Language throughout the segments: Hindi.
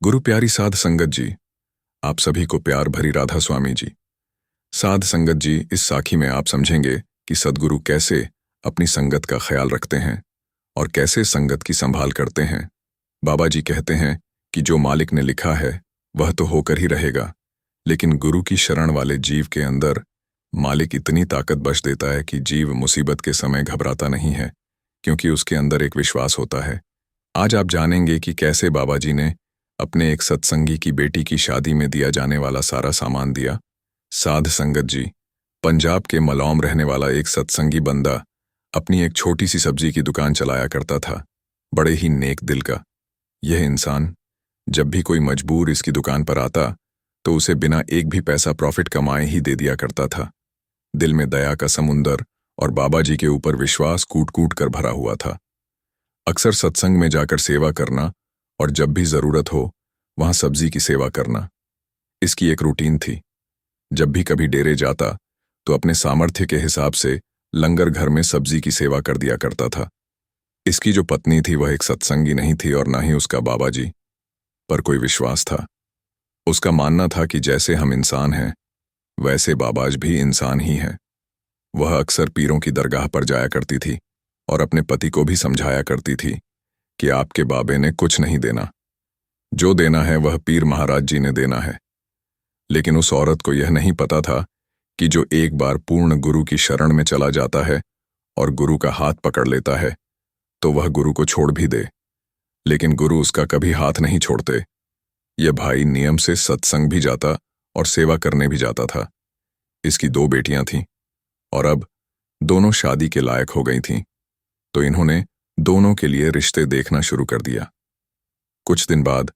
गुरु प्यारी साध संगत जी, आप सभी को प्यार भरी राधा स्वामी जी। साध संगत जी, इस साखी में आप समझेंगे कि सद्गुरु कैसे अपनी संगत का ख्याल रखते हैं और कैसे संगत की संभाल करते हैं। बाबा जी कहते हैं कि जो मालिक ने लिखा है वह तो होकर ही रहेगा, लेकिन गुरु की शरण वाले जीव के अंदर मालिक इतनी ताकत बख्श देता है कि जीव मुसीबत के समय घबराता नहीं है, क्योंकि उसके अंदर एक विश्वास होता है। आज आप जानेंगे कि कैसे बाबा जी ने अपने एक सत्संगी की बेटी की शादी में दिया जाने वाला सारा सामान दिया। साध संगत जी, पंजाब के मलौम रहने वाला एक सत्संगी बंदा अपनी एक छोटी सी सब्जी की दुकान चलाया करता था, बड़े ही नेक दिल का। यह इंसान जब भी कोई मजबूर इसकी दुकान पर आता तो उसे बिना एक भी पैसा प्रॉफिट कमाए ही दे दिया करता था। दिल में दया का समुंदर और बाबा जी के ऊपर विश्वास कूट कूट कर भरा हुआ था। अक्सर सत्संग में जाकर सेवा करना और जब भी जरूरत हो वहां सब्जी की सेवा करना, इसकी एक रूटीन थी। जब भी कभी डेरे जाता तो अपने सामर्थ्य के हिसाब से लंगर घर में सब्जी की सेवा कर दिया करता था। इसकी जो पत्नी थी वह एक सत्संगी नहीं थी और ना ही उसका बाबा जी पर कोई विश्वास था। उसका मानना था कि जैसे हम इंसान हैं वैसे बाबाज भी इंसान ही हैं। वह अक्सर पीरों की दरगाह पर जाया करती थी और अपने पति को भी समझाया करती थी कि आपके बाबे ने कुछ नहीं देना, जो देना है वह पीर महाराज जी ने देना है। लेकिन उस औरत को यह नहीं पता था कि जो एक बार पूर्ण गुरु की शरण में चला जाता है और गुरु का हाथ पकड़ लेता है तो वह गुरु को छोड़ भी दे, लेकिन गुरु उसका कभी हाथ नहीं छोड़ते। यह भाई नियम से सत्संग भी जाता और सेवा करने भी जाता था। इसकी 2 बेटियां थीं और अब दोनों शादी के लायक हो गई थीं, तो इन्होंने दोनों के लिए रिश्ते देखना शुरू कर दिया। कुछ दिन बाद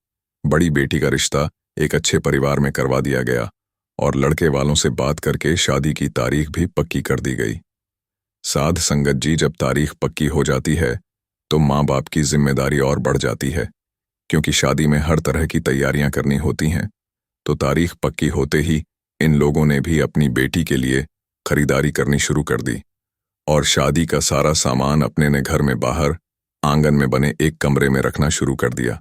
बड़ी बेटी का रिश्ता एक अच्छे परिवार में करवा दिया गया और लड़के वालों से बात करके शादी की तारीख भी पक्की कर दी गई। साध संगत जी, जब तारीख पक्की हो जाती है तो माँ बाप की जिम्मेदारी और बढ़ जाती है, क्योंकि शादी में हर तरह की तैयारियां करनी होती हैं। तो तारीख पक्की होते ही इन लोगों ने भी अपनी बेटी के लिए खरीदारी करनी शुरू कर दी और शादी का सारा सामान अपने ने घर में बाहर आंगन में बने एक कमरे में रखना शुरू कर दिया।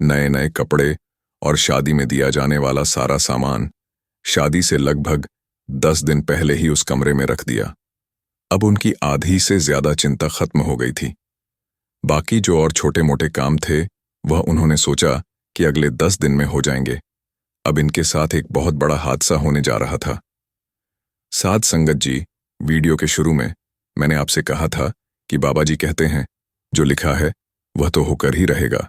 नए नए कपड़े और शादी में दिया जाने वाला सारा सामान शादी से लगभग 10 दिन पहले ही उस कमरे में रख दिया। अब उनकी आधी से ज्यादा चिंता खत्म हो गई थी। बाकी जो और छोटे मोटे काम थे वह उन्होंने सोचा कि अगले 10 दिन में हो जाएंगे। अब इनके साथ एक बहुत बड़ा हादसा होने जा रहा था। साध संगत जी, वीडियो के शुरू में मैंने आपसे कहा था कि बाबा जी कहते हैं जो लिखा है वह तो होकर ही रहेगा।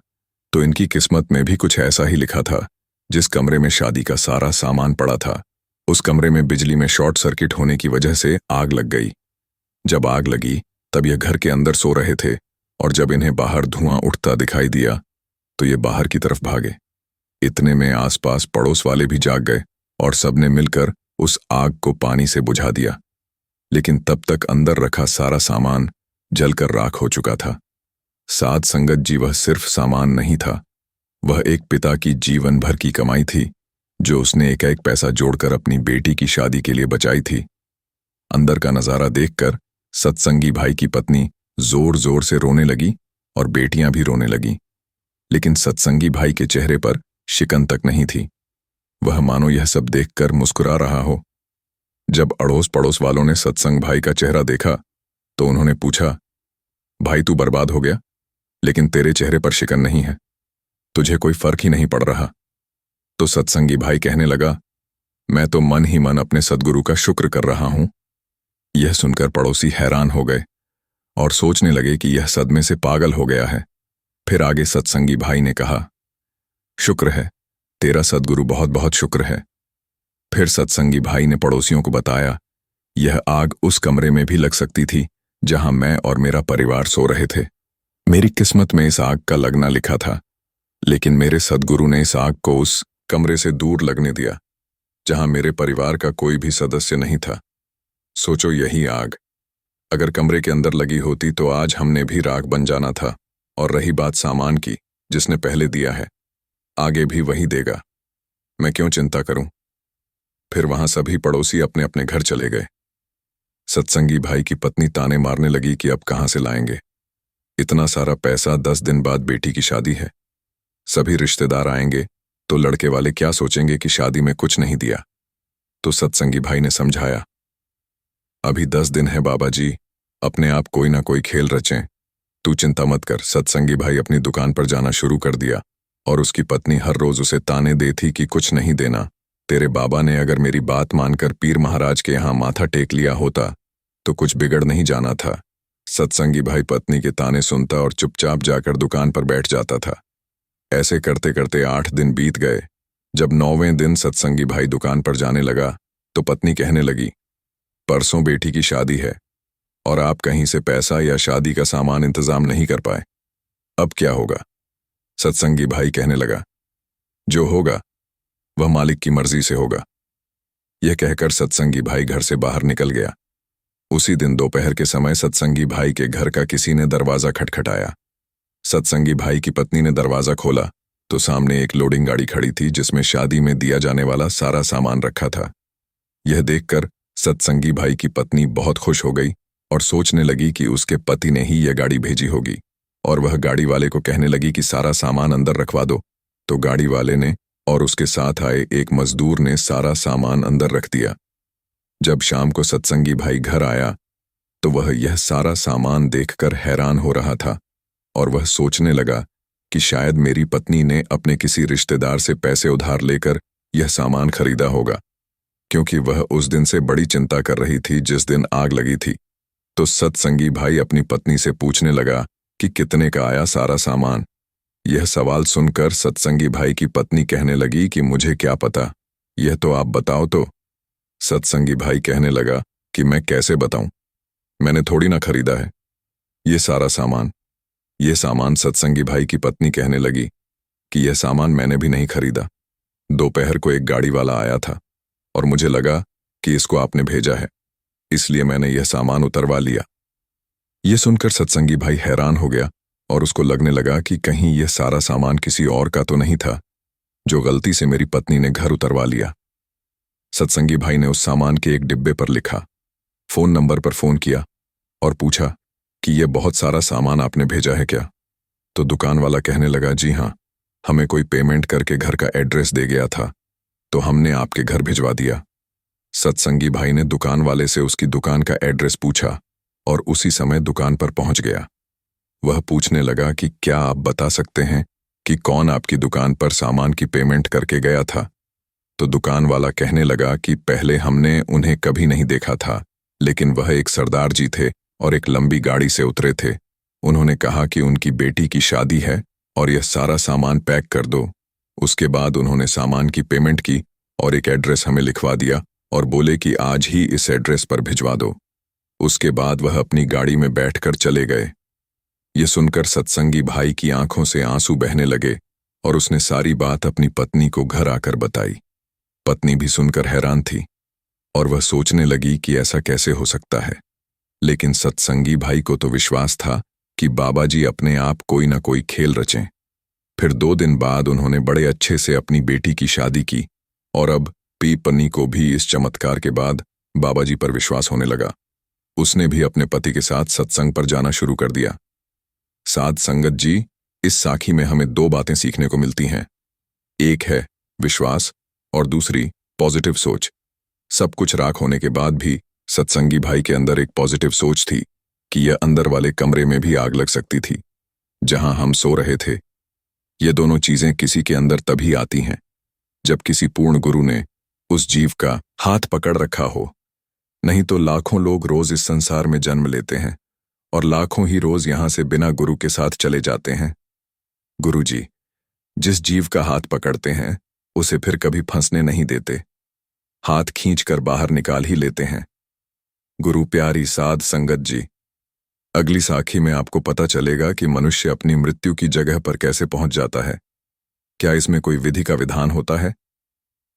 तो इनकी किस्मत में भी कुछ ऐसा ही लिखा था। जिस कमरे में शादी का सारा सामान पड़ा था उस कमरे में बिजली में शॉर्ट सर्किट होने की वजह से आग लग गई। जब आग लगी तब यह घर के अंदर सो रहे थे और जब इन्हें बाहर धुआं उठता दिखाई दिया तो ये बाहर की तरफ भागे। इतने में आसपास पड़ोस वाले भी जाग गए और सबने मिलकर उस आग को पानी से बुझा दिया, लेकिन तब तक अंदर रखा सारा सामान जलकर राख हो चुका था। साध संगत जी, वह सिर्फ सामान नहीं था, वह एक पिता की जीवन भर की कमाई थी जो उसने एक एक पैसा जोड़कर अपनी बेटी की शादी के लिए बचाई थी। अंदर का नजारा देखकर सत्संगी भाई की पत्नी जोर जोर से रोने लगी और बेटियां भी रोने लगी, लेकिन सत्संगी भाई के चेहरे पर शिकन तक नहीं थी। वह मानो यह सब देखकर मुस्कुरा रहा हो। जब अड़ोस पड़ोस वालों ने सत्संग भाई का चेहरा देखा तो उन्होंने पूछा, भाई तू बर्बाद हो गया, लेकिन तेरे चेहरे पर शिकन नहीं है, तुझे कोई फर्क ही नहीं पड़ रहा। तो सत्संगी भाई कहने लगा, मैं तो मन ही मन अपने सद्गुरु का शुक्र कर रहा हूं। यह सुनकर पड़ोसी हैरान हो गए और सोचने लगे कि यह सदमे से पागल हो गया है। फिर आगे सत्संगी भाई ने कहा, शुक्र है तेरा सद्गुरु, बहुत बहुत शुक्र है। फिर सत्संगी भाई ने पड़ोसियों को बताया, यह आग उस कमरे में भी लग सकती थी जहां मैं और मेरा परिवार सो रहे थे। मेरी किस्मत में इस आग का लगना लिखा था, लेकिन मेरे सद्गुरु ने इस आग को उस कमरे से दूर लगने दिया जहां मेरे परिवार का कोई भी सदस्य नहीं था। सोचो, यही आग अगर कमरे के अंदर लगी होती तो आज हमने भी राख बन जाना था। और रही बात सामान की, जिसने पहले दिया है आगे भी वही देगा, मैं क्यों चिंता करूं। फिर वहां सभी पड़ोसी अपने अपने घर चले गए। सत्संगी भाई की पत्नी ताने मारने लगी कि अब कहां से लाएंगे, इतना सारा पैसा, 10 दिन बाद बेटी की शादी है। सभी रिश्तेदार आएंगे तो लड़के वाले क्या सोचेंगे कि शादी में कुछ नहीं दिया। तो सत्संगी भाई ने समझाया, अभी 10 दिन है बाबा जी, अपने आप कोई ना कोई खेल रचें, तू चिंता मत कर। सत्संगी भाई अपनी दुकान पर जाना शुरू कर दिया और उसकी पत्नी हर रोज उसे ताने देती कि कुछ नहीं देना। तेरे बाबा ने अगर मेरी बात मानकर पीर महाराज के यहाँ माथा टेक लिया होता तो कुछ बिगड़ नहीं जाना था। सत्संगी भाई पत्नी के ताने सुनता और चुपचाप जाकर दुकान पर बैठ जाता था। ऐसे करते करते 8 दिन बीत गए। जब 9वें दिन सत्संगी भाई दुकान पर जाने लगा तो पत्नी कहने लगी, परसों बेटी की शादी है और आप कहीं से पैसा या शादी का सामान इंतजाम नहीं कर पाए, अब क्या होगा? सत्संगी भाई कहने लगा, जो होगा वह मालिक की मर्जी से होगा। यह कहकर सत्संगी भाई घर से बाहर निकल गया। उसी दिन दोपहर के समय सत्संगी भाई के घर का किसी ने दरवाजा खटखटाया। सत्संगी भाई की पत्नी ने दरवाजा खोला तो सामने एक लोडिंग गाड़ी खड़ी थी जिसमें शादी में दिया जाने वाला सारा सामान रखा था। यह देखकर सत्संगी भाई की पत्नी बहुत खुश हो गई और सोचने लगी कि उसके पति ने ही यह गाड़ी भेजी होगी, और वह गाड़ी वाले को कहने लगी कि सारा सामान अंदर रखवा दो। तो गाड़ी वाले ने और उसके साथ आए एक मजदूर ने सारा सामान अंदर रख दिया। जब शाम को सत्संगी भाई घर आया तो वह यह सारा सामान देखकर हैरान हो रहा था और वह सोचने लगा कि शायद मेरी पत्नी ने अपने किसी रिश्तेदार से पैसे उधार लेकर यह सामान खरीदा होगा, क्योंकि वह उस दिन से बड़ी चिंता कर रही थी जिस दिन आग लगी थी। तो सत्संगी भाई अपनी पत्नी से पूछने लगा कि कितने का आया सारा सामान। यह सवाल सुनकर सत्संगी भाई की पत्नी कहने लगी कि मुझे क्या पता, यह तो आप बताओ तो। सत्संगी भाई कहने लगा कि मैं कैसे बताऊं, मैंने थोड़ी ना खरीदा है ये सारा सामान। यह सामान सत्संगी भाई की पत्नी कहने लगी कि यह सामान मैंने भी नहीं खरीदा। दोपहर को एक गाड़ी वाला आया था और मुझे लगा कि इसको आपने भेजा है, इसलिए मैंने यह सामान उतरवा लिया। यह सुनकर सत्संगी भाई हैरान हो गया और उसको लगने लगा कि कहीं यह सारा सामान किसी और का तो नहीं था जो गलती से मेरी पत्नी ने घर उतरवा लिया। सत्संगी भाई ने उस सामान के एक डिब्बे पर लिखा, फोन नंबर पर फोन किया और पूछा कि यह बहुत सारा सामान आपने भेजा है क्या? तो दुकान वाला कहने लगा, जी हाँ, हमें कोई पेमेंट करके घर का एड्रेस दे गया था तो हमने आपके घर भिजवा दिया। सत्संगी भाई ने दुकान वाले से उसकी दुकान का एड्रेस पूछा और उसी समय दुकान पर पहुंच गया। वह पूछने लगा कि क्या आप बता सकते हैं कि कौन आपकी दुकान पर सामान की पेमेंट करके गया था? तो दुकान वाला कहने लगा कि पहले हमने उन्हें कभी नहीं देखा था, लेकिन वह एक सरदार जी थे और एक लंबी गाड़ी से उतरे थे। उन्होंने कहा कि उनकी बेटी की शादी है और यह सारा सामान पैक कर दो। उसके बाद उन्होंने सामान की पेमेंट की और एक एड्रेस हमें लिखवा दिया और बोले कि आज ही इस एड्रेस पर भिजवा दो। उसके बाद वह अपनी गाड़ी में बैठकर चले गए। ये सुनकर सत्संगी भाई की आंखों से आंसू बहने लगे और उसने सारी बात अपनी पत्नी को घर आकर बताई। पत्नी भी सुनकर हैरान थी और वह सोचने लगी कि ऐसा कैसे हो सकता है, लेकिन सत्संगी भाई को तो विश्वास था कि बाबा जी अपने आप कोई ना कोई खेल रचें। फिर 2 दिन बाद उन्होंने बड़े अच्छे से अपनी बेटी की शादी की और अब पत्नी को भी इस चमत्कार के बाद बाबा जी पर विश्वास होने लगा। उसने भी अपने पति के साथ सत्संग पर जाना शुरू कर दिया। साध संगत जी, इस साखी में हमें 2 बातें सीखने को मिलती हैं। एक है विश्वास और दूसरी पॉजिटिव सोच। सब कुछ राख होने के बाद भी सत्संगी भाई के अंदर एक पॉजिटिव सोच थी कि यह अंदर वाले कमरे में भी आग लग सकती थी जहां हम सो रहे थे। ये दोनों चीजें किसी के अंदर तभी आती हैं जब किसी पूर्ण गुरु ने उस जीव का हाथ पकड़ रखा हो। नहीं तो लाखों लोग रोज इस संसार में जन्म लेते हैं और लाखों ही रोज यहां से बिना गुरु के साथ चले जाते हैं। गुरु जी जिस जीव का हाथ पकड़ते हैं उसे फिर कभी फंसने नहीं देते, हाथ खींचकर बाहर निकाल ही लेते हैं। गुरु प्यारी साध संगत जी, अगली साखी में आपको पता चलेगा कि मनुष्य अपनी मृत्यु की जगह पर कैसे पहुंच जाता है। क्या इसमें कोई विधि का विधान होता है?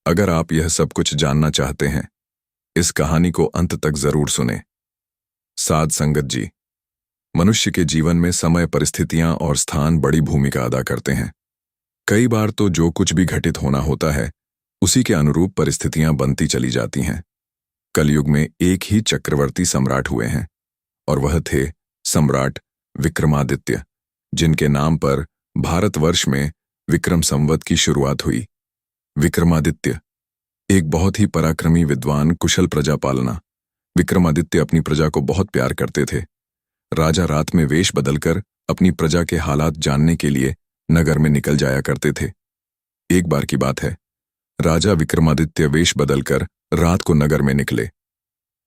अगर आप यह सब कुछ जानना चाहते हैं, इस कहानी को अंत तक जरूर सुने। साध संगत जी, मनुष्य के जीवन में समय, परिस्थितियां और स्थान बड़ी भूमिका अदा करते हैं। कई बार तो जो कुछ भी घटित होना होता है उसी के अनुरूप परिस्थितियां बनती चली जाती हैं। कलयुग में एक ही चक्रवर्ती सम्राट हुए हैं और वह थे सम्राट विक्रमादित्य, जिनके नाम पर भारतवर्ष में विक्रम संवत की शुरुआत हुई। विक्रमादित्य एक बहुत ही पराक्रमी विद्वान कुशल प्रजापालना। विक्रमादित्य अपनी प्रजा को बहुत प्यार करते थे। राजा रात में वेश बदलकर अपनी प्रजा के हालात जानने के लिए नगर में निकल जाया करते थे। एक बार की बात है, राजा विक्रमादित्य वेश बदलकर रात को नगर में निकले।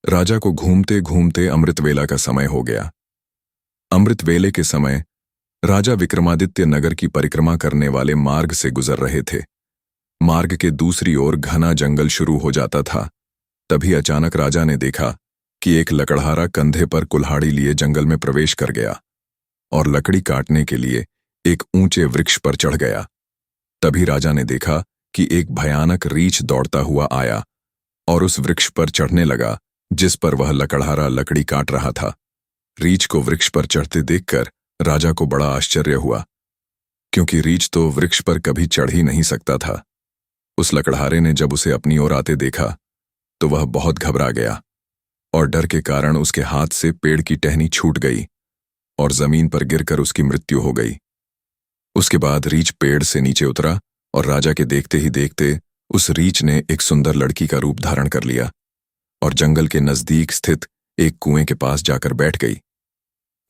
राजा को घूमते घूमते अमृत वेला का समय हो गया। अमृत वेले के समय राजा विक्रमादित्य नगर की परिक्रमा करने वाले मार्ग से गुजर रहे थे। मार्ग के दूसरी ओर घना जंगल शुरू हो जाता था। तभी अचानक राजा ने देखा कि एक लकड़हारा कंधे पर कुल्हाड़ी लिए जंगल में प्रवेश कर गया और लकड़ी काटने के लिए एक ऊंचे वृक्ष पर चढ़ गया। तभी राजा ने देखा कि एक भयानक रीछ दौड़ता हुआ आया और उस वृक्ष पर चढ़ने लगा जिस पर वह लकड़हारा लकड़ी काट रहा था। रीछ को वृक्ष पर चढ़ते देखकर राजा को बड़ा आश्चर्य हुआ, क्योंकि रीछ तो वृक्ष पर कभी चढ़ ही नहीं सकता था। उस लकड़हारे ने जब उसे अपनी ओर आते देखा तो वह बहुत घबरा गया और डर के कारण उसके हाथ से पेड़ की टहनी छूट गई और जमीन पर गिरकर उसकी मृत्यु हो गई। उसके बाद रीछ पेड़ से नीचे उतरा और राजा के देखते ही देखते उस रीछ ने एक सुंदर लड़की का रूप धारण कर लिया और जंगल के नजदीक स्थित एक कुएं के पास जाकर बैठ गई।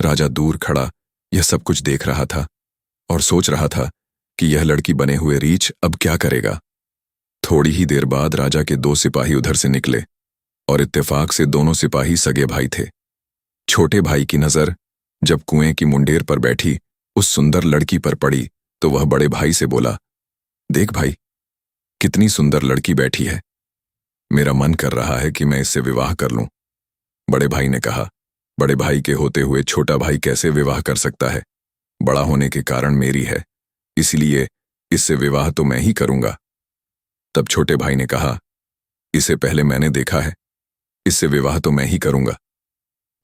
राजा दूर खड़ा यह सब कुछ देख रहा था और सोच रहा था कि यह लड़की बने हुए रीछ अब क्या करेगा। थोड़ी ही देर बाद राजा के 2 सिपाही उधर से निकले और इत्तेफाक से दोनों सिपाही सगे भाई थे। छोटे भाई की नजर जब कुएं की मुंडेर पर बैठी उस सुंदर लड़की पर पड़ी तो वह बड़े भाई से बोला, देख भाई, कितनी सुंदर लड़की बैठी है। मेरा मन कर रहा है कि मैं इससे विवाह कर लूं। बड़े भाई ने कहा, बड़े भाई के होते हुए छोटा भाई कैसे विवाह कर सकता है? बड़ा होने के कारण मेरी है, इसलिए इससे विवाह तो मैं ही करूंगा। तब छोटे भाई ने कहा, इसे पहले मैंने देखा है, इससे विवाह तो मैं ही करूंगा।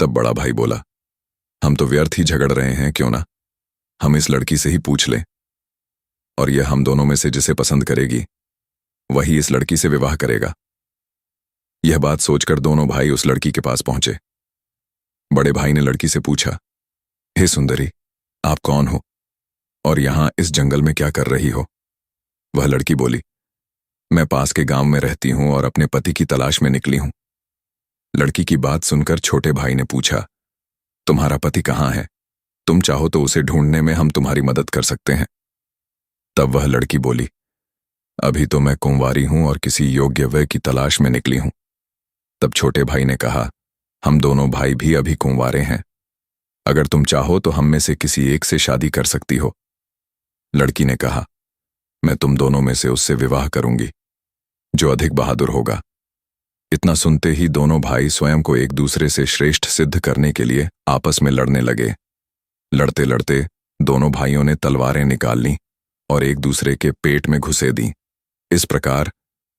तब बड़ा भाई बोला, हम तो व्यर्थ ही झगड़ रहे हैं, क्यों ना हम इस लड़की से ही पूछ लें, और यह हम दोनों में से जिसे पसंद करेगी वही इस लड़की से विवाह करेगा। यह बात सोचकर दोनों भाई उस लड़की के पास पहुंचे। बड़े भाई ने लड़की से पूछा, हे सुंदरी, आप कौन हो और यहां इस जंगल में क्या कर रही हो? वह लड़की बोली, मैं पास के गांव में रहती हूं और अपने पति की तलाश में निकली हूं। लड़की की बात सुनकर छोटे भाई ने पूछा, तुम्हारा पति कहाँ है? तुम चाहो तो उसे ढूंढने में हम तुम्हारी मदद कर सकते हैं। तब वह लड़की बोली, अभी तो मैं कुंवारी हूं और किसी योग्य वय की तलाश में निकली हूं। तब छोटे भाई ने कहा, हम दोनों भाई भी अभी कुंवारे हैं, अगर तुम चाहो तो हम में से किसी एक से शादी कर सकती हो। लड़की ने कहा, मैं तुम दोनों में से उससे विवाह करूंगी जो अधिक बहादुर होगा। इतना सुनते ही दोनों भाई स्वयं को एक दूसरे से श्रेष्ठ सिद्ध करने के लिए आपस में लड़ने लगे। लड़ते लड़ते दोनों भाइयों ने तलवारें निकाल लीं और एक दूसरे के पेट में घुसे दी। इस प्रकार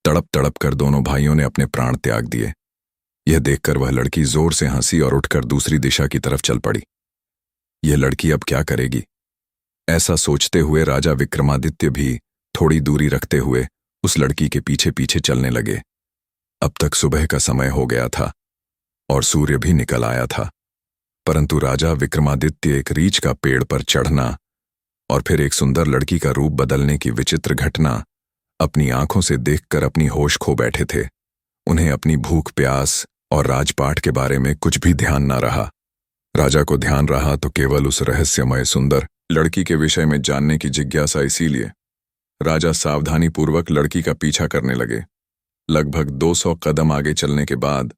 तड़प तड़प कर दोनों भाइयों ने अपने प्राण त्याग दिए। यह देखकर वह लड़की जोर से हंसी और उठकर दूसरी दिशा की तरफ चल पड़ी। यह लड़की अब क्या करेगी? ऐसा सोचते हुए राजा विक्रमादित्य भी थोड़ी दूरी रखते हुए उस लड़की के पीछे पीछे चलने लगे। अब तक सुबह का समय हो गया था और सूर्य भी निकल आया था, परंतु राजा विक्रमादित्य एक रीछ का पेड़ पर चढ़ना और फिर एक सुंदर लड़की का रूप बदलने की विचित्र घटना अपनी आंखों से देखकर अपनी होश खो बैठे थे। उन्हें अपनी भूख प्यास और राजपाट के बारे में कुछ भी ध्यान न रहा। राजा को ध्यान रहा तो केवल उस रहस्यमय सुंदर लड़की के विषय में जानने की जिज्ञासा। इसीलिए राजा सावधानीपूर्वक लड़की का पीछा करने लगे। लगभग 200 कदम आगे चलने के बाद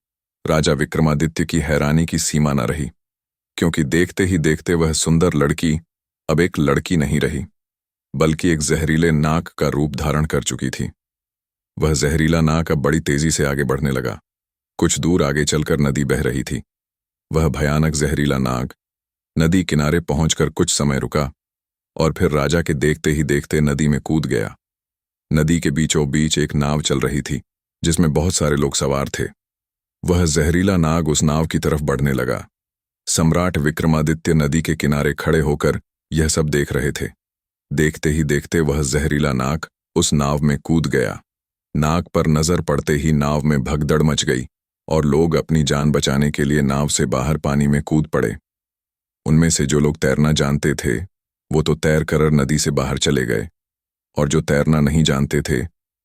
राजा विक्रमादित्य की हैरानी की सीमा न रही, क्योंकि देखते ही देखते वह सुंदर लड़की अब एक लड़की नहीं रही, बल्कि एक जहरीले नाग का रूप धारण कर चुकी थी। वह जहरीला नाग अब बड़ी तेजी से आगे बढ़ने लगा। कुछ दूर आगे चलकर नदी बह रही थी। वह भयानक जहरीला नाग नदी किनारे पहुंचकर कुछ समय रुका और फिर राजा के देखते ही देखते नदी में कूद गया। नदी के बीचों बीच एक नाव चल रही थी जिसमें बहुत सारे लोग सवार थे। वह जहरीला नाग उस नाव की तरफ बढ़ने लगा। सम्राट विक्रमादित्य नदी के किनारे खड़े होकर यह सब देख रहे थे। देखते ही देखते वह जहरीला नाग उस नाव में कूद गया। नाग पर नजर पड़ते ही नाव में भगदड़ मच गई और लोग अपनी जान बचाने के लिए नाव से बाहर पानी में कूद पड़े। उनमें से जो लोग तैरना जानते थे वो तो तैर कर नदी से बाहर चले गए, और जो तैरना नहीं जानते थे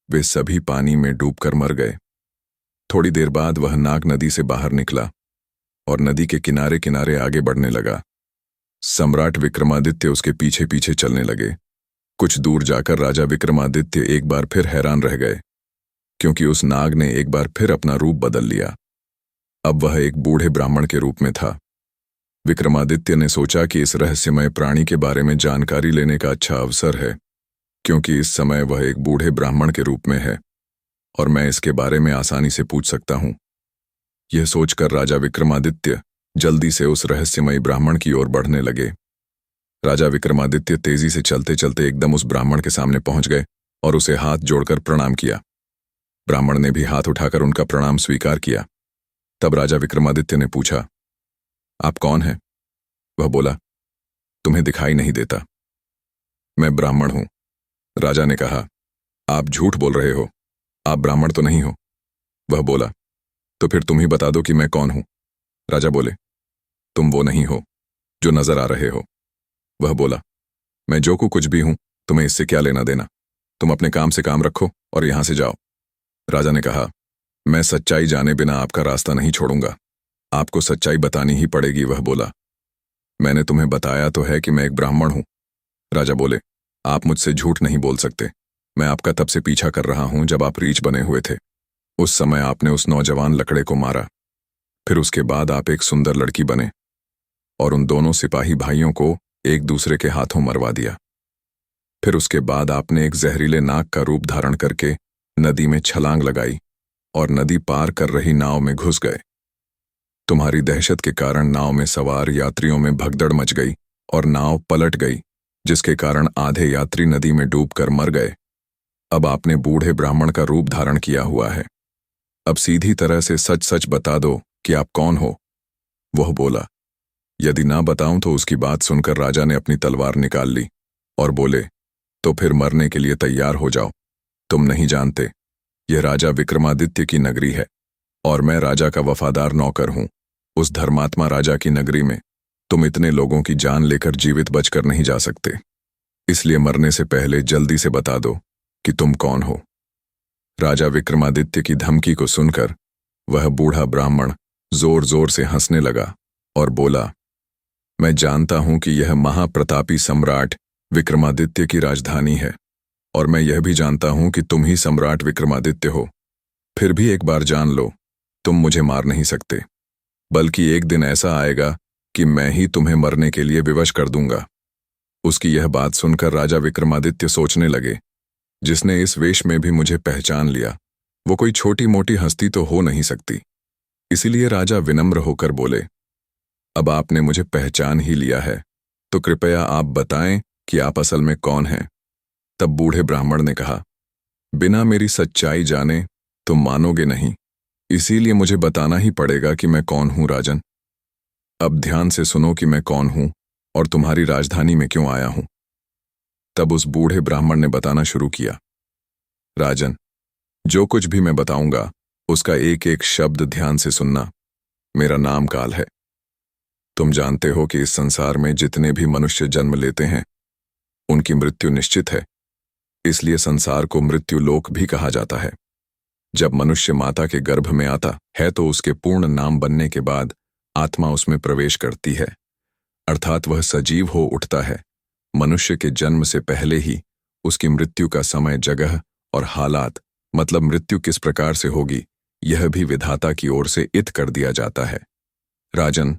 वे सभी पानी में डूबकर मर गए। थोड़ी देर बाद वह नाग नदी से बाहर निकला और नदी के किनारे किनारे आगे बढ़ने लगा। सम्राट विक्रमादित्य उसके पीछे पीछे चलने लगे। कुछ दूर जाकर राजा विक्रमादित्य एक बार फिर हैरान रह गए, क्योंकि उस नाग ने एक बार फिर अपना रूप बदल लिया। अब वह एक बूढ़े ब्राह्मण के रूप में था। विक्रमादित्य ने सोचा कि इस रहस्यमय प्राणी के बारे में जानकारी लेने का अच्छा अवसर है, क्योंकि इस समय वह एक बूढ़े ब्राह्मण के रूप में है और मैं इसके बारे में आसानी से पूछ सकता हूं। यह सोचकर राजा विक्रमादित्य जल्दी से उस रहस्यमयी ब्राह्मण की ओर बढ़ने लगे। राजा विक्रमादित्य तेजी से चलते चलते एकदम उस ब्राह्मण के सामने पहुंच गए और उसे हाथ जोड़कर प्रणाम किया। ब्राह्मण ने भी हाथ उठाकर उनका प्रणाम स्वीकार किया। तब राजा विक्रमादित्य ने पूछा, आप कौन हैं? वह बोला, तुम्हें दिखाई नहीं देता। मैं ब्राह्मण हूं। राजा ने कहा, आप झूठ बोल रहे हो, आप ब्राह्मण तो नहीं हो। वह बोला, तो फिर तुम ही बता दो कि मैं कौन हूं। राजा बोले, तुम वो नहीं हो जो नजर आ रहे हो। वह बोला, मैं जो कुछ भी हूं, तुम्हें इससे क्या लेना देना? तुम अपने काम से काम रखो और यहां से जाओ। राजा ने कहा, मैं सच्चाई जाने बिना आपका रास्ता नहीं छोड़ूंगा, आपको सच्चाई बतानी ही पड़ेगी। वह बोला, मैंने तुम्हें बताया तो है कि मैं एक ब्राह्मण हूं। राजा बोले, आप मुझसे झूठ नहीं बोल सकते। मैं आपका तब से पीछा कर रहा हूं जब आप रीछ बने हुए थे। उस समय आपने उस नौजवान लकड़े को मारा, फिर उसके बाद आप एक सुंदर लड़की बने और उन दोनों सिपाही भाइयों को एक दूसरे के हाथों मरवा दिया। फिर उसके बाद आपने एक जहरीले नाग का रूप धारण करके नदी में छलांग लगाई और नदी पार कर रही नाव में घुस गए। तुम्हारी दहशत के कारण नाव में सवार यात्रियों में भगदड़ मच गई और नाव पलट गई, जिसके कारण आधे यात्री नदी में डूबकर मर गए। अब आपने बूढ़े ब्राह्मण का रूप धारण किया हुआ है। अब सीधी तरह से सच सच बता दो कि आप कौन हो। वह बोला, यदि ना बताऊं तो उसकी बात सुनकर राजा ने अपनी तलवार निकाल ली और बोले, तो फिर मरने के लिए तैयार हो जाओ। तुम नहीं जानते, यह राजा विक्रमादित्य की नगरी है और मैं राजा का वफादार नौकर हूं। उस धर्मात्मा राजा की नगरी में तुम इतने लोगों की जान लेकर जीवित बचकर नहीं जा सकते। इसलिए मरने से पहले जल्दी से बता दो कि तुम कौन हो। राजा विक्रमादित्य की धमकी को सुनकर वह बूढ़ा ब्राह्मण जोर जोर से हंसने लगा और बोला, मैं जानता हूं कि यह महाप्रतापी सम्राट विक्रमादित्य की राजधानी है और मैं यह भी जानता हूं कि तुम ही सम्राट विक्रमादित्य हो। फिर भी एक बार जान लो, तुम मुझे मार नहीं सकते, बल्कि एक दिन ऐसा आएगा कि मैं ही तुम्हें मरने के लिए विवश कर दूंगा। उसकी यह बात सुनकर राजा विक्रमादित्य सोचने लगे, जिसने इस वेश में भी मुझे पहचान लिया वो कोई छोटी मोटी हस्ती तो हो नहीं सकती। इसीलिए राजा विनम्र होकर बोले, अब आपने मुझे पहचान ही लिया है तो कृपया आप बताएं कि आप असल में कौन हैं। तब बूढ़े ब्राह्मण ने कहा, बिना मेरी सच्चाई जाने तुम मानोगे नहीं, इसीलिए मुझे बताना ही पड़ेगा कि मैं कौन हूं। राजन, अब ध्यान से सुनो कि मैं कौन हूं और तुम्हारी राजधानी में क्यों आया हूं। तब उस बूढ़े ब्राह्मण ने बताना शुरू किया, राजन, जो कुछ भी मैं बताऊंगा उसका एक एक शब्द ध्यान से सुनना। मेरा नाम काल है। तुम जानते हो कि इस संसार में जितने भी मनुष्य जन्म लेते हैं उनकी मृत्यु निश्चित है, इसलिए संसार को मृत्यु लोक भी कहा जाता है। जब मनुष्य माता के गर्भ में आता है तो उसके पूर्ण नाम बनने के बाद आत्मा उसमें प्रवेश करती है, अर्थात वह सजीव हो उठता है। मनुष्य के जन्म से पहले ही उसकी मृत्यु का समय, जगह और हालात, मतलब मृत्यु किस प्रकार से होगी, यह भी विधाता की ओर से इत्थ कर दिया जाता है। राजन,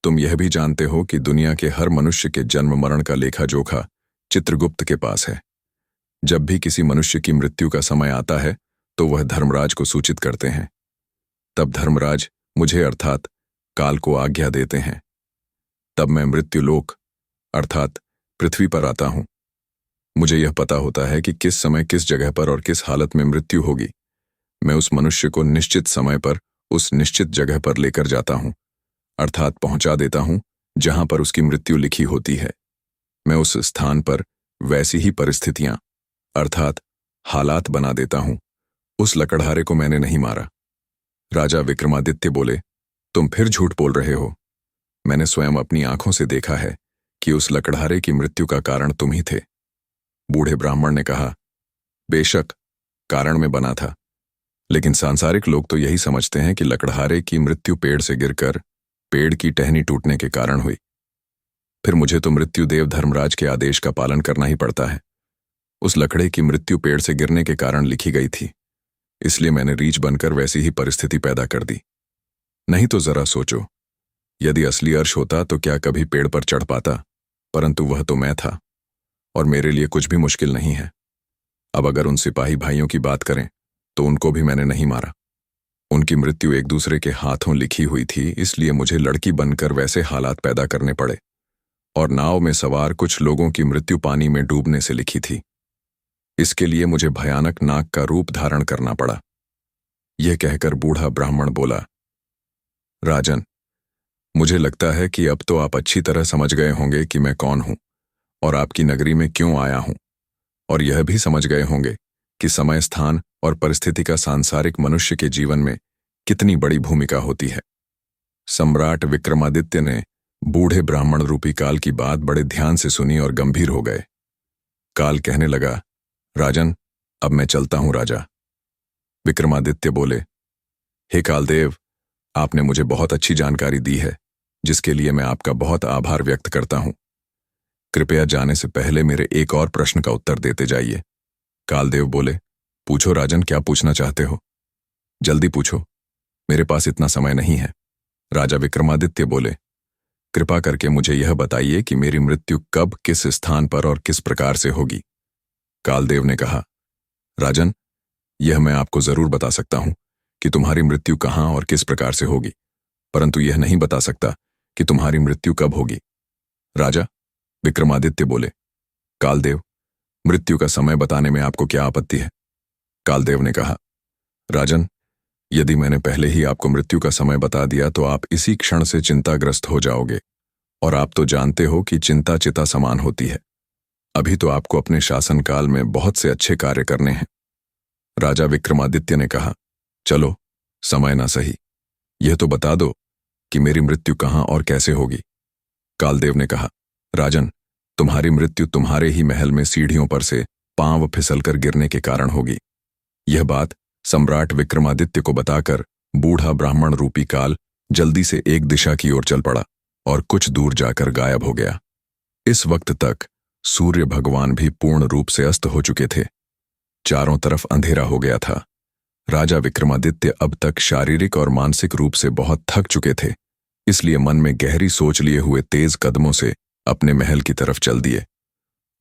तुम यह भी जानते हो कि दुनिया के हर मनुष्य के जन्म मरण का लेखा जोखा चित्रगुप्त के पास है। जब भी किसी मनुष्य की मृत्यु का समय आता है तो वह धर्मराज को सूचित करते हैं। तब धर्मराज मुझे अर्थात काल को आज्ञा देते हैं। तब मैं मृत्युलोक अर्थात पृथ्वी पर आता हूं। मुझे यह पता होता है कि किस समय, किस जगह पर और किस हालत में मृत्यु होगी। मैं उस मनुष्य को निश्चित समय पर उस निश्चित जगह पर लेकर जाता हूं, अर्थात पहुंचा देता हूं जहां पर उसकी मृत्यु लिखी होती है। मैं उस स्थान पर वैसी ही परिस्थितियां अर्थात हालात बना देता हूं। उस लकड़हारे को मैंने नहीं मारा। राजा विक्रमादित्य बोले, तुम फिर झूठ बोल रहे हो। मैंने स्वयं अपनी आंखों से देखा है कि उस लकड़हारे की मृत्यु का कारण तुम ही थे। बूढ़े ब्राह्मण ने कहा, बेशक, कारण में बना था, लेकिन सांसारिक लोग तो यही समझते हैं कि लकड़हारे की मृत्यु पेड़ से गिरकर पेड़ की टहनी टूटने के कारण हुई। फिर मुझे तो मृत्युदेव धर्मराज के आदेश का पालन करना ही पड़ता है। उस लकड़े की मृत्यु पेड़ से गिरने के कारण लिखी गई थी, इसलिए मैंने रीछ बनकर वैसी ही परिस्थिति पैदा कर दी। नहीं तो जरा सोचो, यदि असली अर्श होता तो क्या कभी पेड़ पर चढ़ पाता, परंतु वह तो मैं था, और मेरे लिए कुछ भी मुश्किल नहीं है। अब अगर उन सिपाही भाइयों की बात करें तो उनको भी मैंने नहीं मारा। उनकी मृत्यु एक दूसरे के हाथों लिखी हुई थी, इसलिए मुझे लड़की बनकर वैसे हालात पैदा करने पड़े, और नाव में सवार कुछ लोगों की मृत्यु पानी में डूबने से लिखी थी। इसके लिए मुझे भयानक नाग का रूप धारण करना पड़ा। यह कहकर बूढ़ा ब्राह्मण बोला, राजन, मुझे लगता है कि अब तो आप अच्छी तरह समझ गए होंगे कि मैं कौन हूं और आपकी नगरी में क्यों आया हूं, और यह भी समझ गए होंगे कि समय, स्थान और परिस्थिति का सांसारिक मनुष्य के जीवन में कितनी बड़ी भूमिका होती है। सम्राट विक्रमादित्य ने बूढ़े ब्राह्मण रूपी काल की बात बड़े ध्यान से सुनी और गंभीर हो गए। काल कहने लगा, राजन, अब मैं चलता हूं राजा। विक्रमादित्य बोले, हे कालदेव, आपने मुझे बहुत अच्छी जानकारी दी है, जिसके लिए मैं आपका बहुत आभार व्यक्त करता हूं। कृपया जाने से पहले मेरे एक और प्रश्न का उत्तर देते जाइए। कालदेव बोले, पूछो राजन, क्या पूछना चाहते हो? जल्दी पूछो, मेरे पास इतना समय नहीं है। राजा विक्रमादित्य बोले, कृपा करके मुझे यह बताइए कि मेरी मृत्यु कब, किस स्थान पर और किस प्रकार से होगी। कालदेव ने कहा, राजन, यह मैं आपको जरूर बता सकता हूं कि तुम्हारी मृत्यु कहां और किस प्रकार से होगी, परंतु यह नहीं बता सकता कि तुम्हारी मृत्यु कब होगी। राजा विक्रमादित्य बोले, कालदेव, मृत्यु का समय बताने में आपको क्या आपत्ति है? कालदेव ने कहा, राजन, यदि मैंने पहले ही आपको मृत्यु का समय बता दिया तो आप इसी क्षण से चिंताग्रस्त हो जाओगे, और आप तो जानते हो कि चिंता चिता समान होती है। अभी तो आपको अपने शासनकाल में बहुत से अच्छे कार्य करने हैं। राजा विक्रमादित्य ने कहा, चलो, समय ना सही, यह तो बता दो कि मेरी मृत्यु कहां और कैसे होगी। कालदेव ने कहा, राजन, तुम्हारी मृत्यु तुम्हारे ही महल में सीढ़ियों पर से पांव फिसलकर गिरने के कारण होगी। यह बात सम्राट विक्रमादित्य को बताकर बूढ़ा ब्राह्मण रूपी काल जल्दी से एक दिशा की ओर चल पड़ा और कुछ दूर जाकर गायब हो गया। इस वक्त तक सूर्य भगवान भी पूर्ण रूप से अस्त हो चुके थे। चारों तरफ अंधेरा हो गया था। राजा विक्रमादित्य अब तक शारीरिक और मानसिक रूप से बहुत थक चुके थे, इसलिए मन में गहरी सोच लिए हुए तेज कदमों से अपने महल की तरफ चल दिए,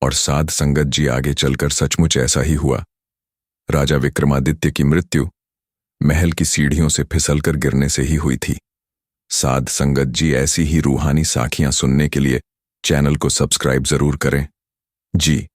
और साध संगत जी आगे चलकर सचमुच ऐसा ही हुआ। राजा विक्रमादित्य की मृत्यु महल की सीढ़ियों से फिसलकर गिरने से ही हुई थी। साध संगत जी ऐसी ही रूहानी साखियां सुनने के लिए चैनल को सब्सक्राइब जरूर करें जी।